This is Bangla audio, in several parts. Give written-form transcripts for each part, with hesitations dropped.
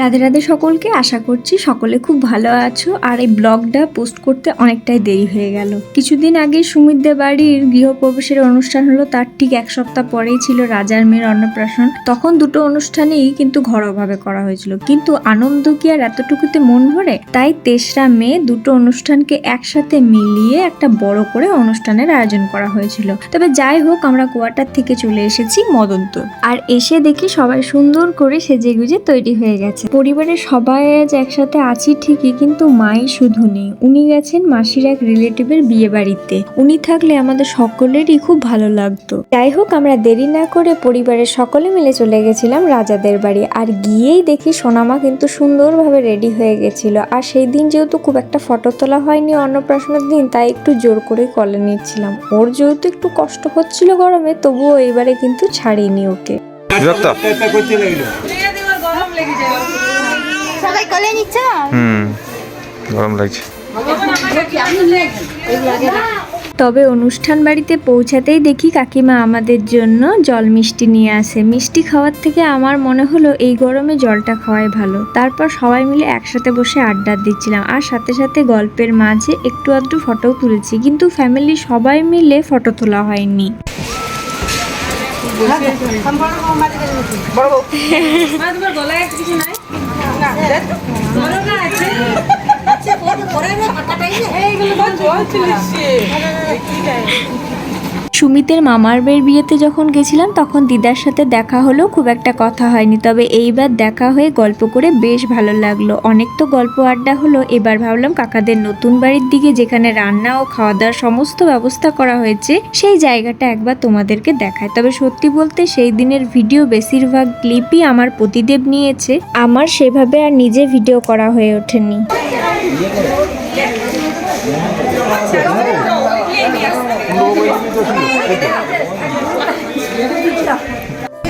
রাধে রাধে সকলকে, আশা করছি সকলে খুব ভালো আছো। আর এই ব্লগটা পোস্ট করতে অনেকটাই দেরি হয়ে গেল। কিছুদিন আগে সুমিতদের বাড়ির গৃহপ্রবেশের অনুষ্ঠান হলো, তার ঠিক এক সপ্তাহ পরেই ছিল রাজার মেয়ের অন্নপ্রাশন। তখন দুটো অনুষ্ঠানেই কিন্তু ঘরোয়াভাবে করা হয়েছিল, কিন্তু আনন্দ কি আর এতটুকুতে মন ভরে? তাই ৩রা মে দুটো অনুষ্ঠানকে একসাথে মিলিয়ে একটা বড় করে অনুষ্ঠানের আয়োজন করা হয়েছিল। তবে যাই হোক, আমরা কোয়ার্টার থেকে চলে এসেছি মদন্ত, আর এসে দেখি সবাই সুন্দর করে সেজে গুজে তৈরি হয়ে গেছে। পরিবারের সবাই আজ একসাথে আছি ঠিকই, কিন্তু মাই শুধু নেই। উনি গেছেন মাসির এক রিলেটিভের বিয়ে বাড়িতে। উনি থাকলে আমাদের সকলেরই খুব ভালো লাগতো। যাই হোক, আমরা দেরি না করে পরিবারের সকলে মিলে চলে গেছিলাম রাজাদের বাড়ি। আর গিয়েই দেখি সোনামা কিন্তু সুন্দরভাবে রেডি হয়ে গেছিল। আর সেই দিন যেহেতু খুব একটা ফটো তোলা হয়নি অন্নপ্রাশনের দিন, তাই একটু জোর করে কলে নিচ্ছিলাম। ওর যেহেতু একটু কষ্ট হচ্ছিল গরমে, তবুও এইবারে কিন্তু ছাড়িনি ওকে। সবাই কলে নিচ্ছে না? গরম লাগছে। তবে অনুষ্ঠান বাড়িতে পৌঁছাতেই দেখি কাকিমা আমাদের জন্য জল মিষ্টি নিয়ে আসে। মিষ্টি খাওয়ার থেকে আমার মনে হলো এই গরমে জলটা খাওয়াই ভালো। তারপর সবাই মিলে একসাথে বসে আড্ডা দিচ্ছিলাম, আর সাথে সাথে গল্পের মাঝে একটু আধটু ফটোও তুলেছি, কিন্তু ফ্যামিলি সবাই মিলে ফটো তোলা হয়নি। সুমিতের মামার বের বিয়েতে যখন গেছিলাম, তখন দিদার সাথে দেখা হলো, খুব একটা কথা হয়নি। তবে এইবার দেখা হয়ে গল্প করে বেশ ভালো লাগলো। অনেক তো গল্প আড্ডা হলো। এবার ভাবলাম কাকাদের নতুন বাড়ির দিকে, যেখানে রান্না ও খাওয়া দাওয়ার সমস্ত ব্যবস্থা করা হয়েছে, সেই জায়গাটা একবার তোমাদেরকে দেখায়। তবে সত্যি বলতে সেই দিনের ভিডিও বেশিরভাগ ক্লিপই আমার পতিদেব নিয়েছে। আমার সেভাবে আর নিজে ভিডিও করা হয়ে ওঠেনি।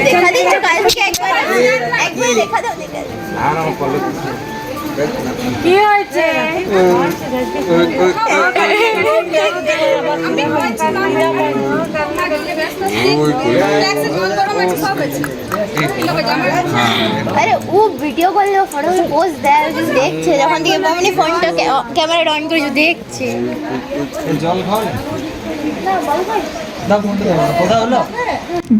দেখা দিচ্ছ কালকে একবার দেখা দাও। কি হয়েছে? আরে ও ভিডিও করলে ফটো পোস্ট দেয়, দেখছে যখন থেকে মামনি ফোনটা ক্যামেরা অন করে দেখছে। জল খাও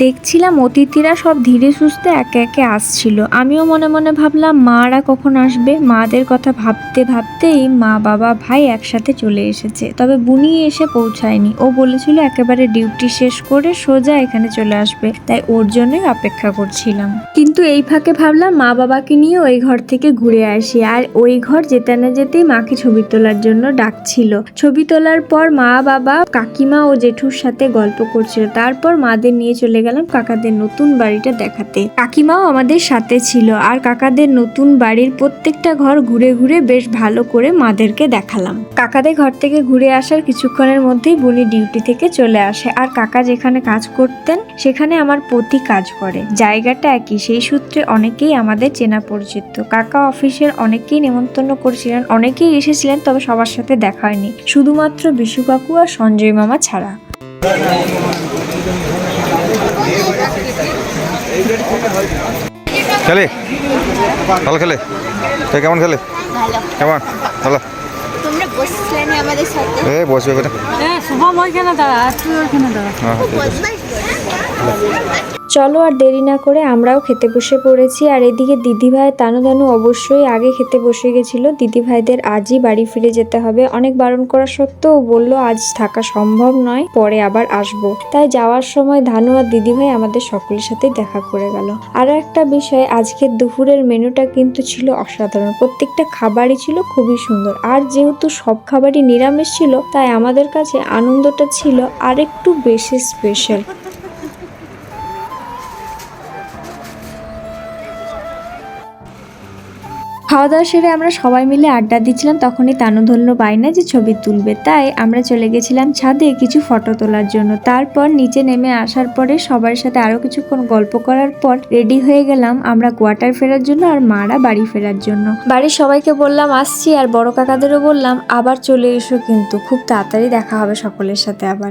দেখছিলাম অতিথিরা সব ধীরে সুস্থে একে একে আসছিল। আমিও মনে মনে ভাবলাম মারা কখন আসবে। মাদের কথা ভাবতে ভাবতেই মা বাবা ভাই একসাথে চলে এসেছে। তবে বুনি এসে পৌঁছায়নি। ও বলেছিল একেবারে ডিউটি শেষ করে সোজা এখানে চলে আসবে, তাই ওর জন্যই অপেক্ষা করছিলাম। কিন্তু এই ফাঁকে ভাবলাম মা বাবাকে নিয়ে ওই ঘর থেকে ঘুরে আসি। আর ওই ঘর যেতে না যেতেই মাকে ছবি তোলার জন্য ডাকছিল। ছবি তোলার পর মা বাবা কাকিমা ও জেঠুর সাথে গল্প করছিল। তারপর মাদের নিয়ে চলে গেলাম কাকাদের নতুন বাড়িটা দেখাতে। কাকিমাও আমাদের সাথে ছিল। আর কাকাদের নতুন বাড়ির প্রত্যেকটা ঘর ঘুরে ঘুরে বেশ ভালো করে মাদেরকে দেখালাম। কাকাদের ঘর থেকে ঘুরে আসার কিছুক্ষণের মধ্যেই বুনি ডিউটি থেকে চলে আসে। আর কাকা যেখানে কাজ করতেন সেখানে আমার পতি কাজ করে। জায়গাটা একই, সেই সূত্রে অনেকেই আমাদের চেনা পরিচিত। কাকা অফিসের অনেকেই নেমন্তন্ন করেছিলেন, অনেকেই এসেছিলেন, তবে সবার সাথে দেখা হয়নি, শুধুমাত্র বিশু কাকু আর সঞ্জয় মামা ছাড়া। খেলে ভালো খেলে, কেমন খেলে? কেমন ভালো? তোমরা বসছিলে না আমাদের সাথে? বসবে বেটা। শুভম ওইখানে দাঁড়া, তুই ওইখানে দাঁড়া। চলো আর দেরি না করে আমরাও খেতে বসে পড়েছি। আর এদিকে দিদিভাই তানু অবশ্যই আগে খেতে বসে গেছিল। দিদিভাইদের আজই বাড়ি ফিরে যেতে হবে। অনেক বারণ করা সত্ত্বেও বললো আজ থাকা সম্ভব নয়, পরে আবার আসবো। তাই যাওয়ার সময় ধানু আর দিদিভাই আমাদের সকলের সাথে দেখা করে গেল। আর একটা বিষয়, আজকের দুপুরের মেনুটা কিন্তু ছিল অসাধারণ। প্রত্যেকটা খাবারই ছিল খুবই সুন্দর। আর যেহেতু সব খাবারই নিরামিষ ছিল, তাই আমাদের কাছে আনন্দটা ছিল আরেকটু বেশি স্পেশাল। খাওয়া দাওয়া সেরে আমরা সবাই মিলে আড্ডা দিচ্ছিলাম। তখনই তানু ধরল বায়না যে ছবি তুলবে, তাই আমরা চলে গেছিলাম ছাদে কিছু ফটো তোলার জন্য। তারপর নিচে নেমে আসার পরে সবার সাথে আরো কিছুক্ষণ গল্প করার পর রেডি হয়ে গেলাম আমরা কোয়ার্টার ফেরার জন্য, আর মারা বাড়ি ফেরার জন্য। বাড়ির সবাইকে বললাম আসছি, আর বড় কাকাদেরও বললাম আবার চলে এসো, কিন্তু খুব তাড়াতাড়ি দেখা হবে সকলের সাথে আবার।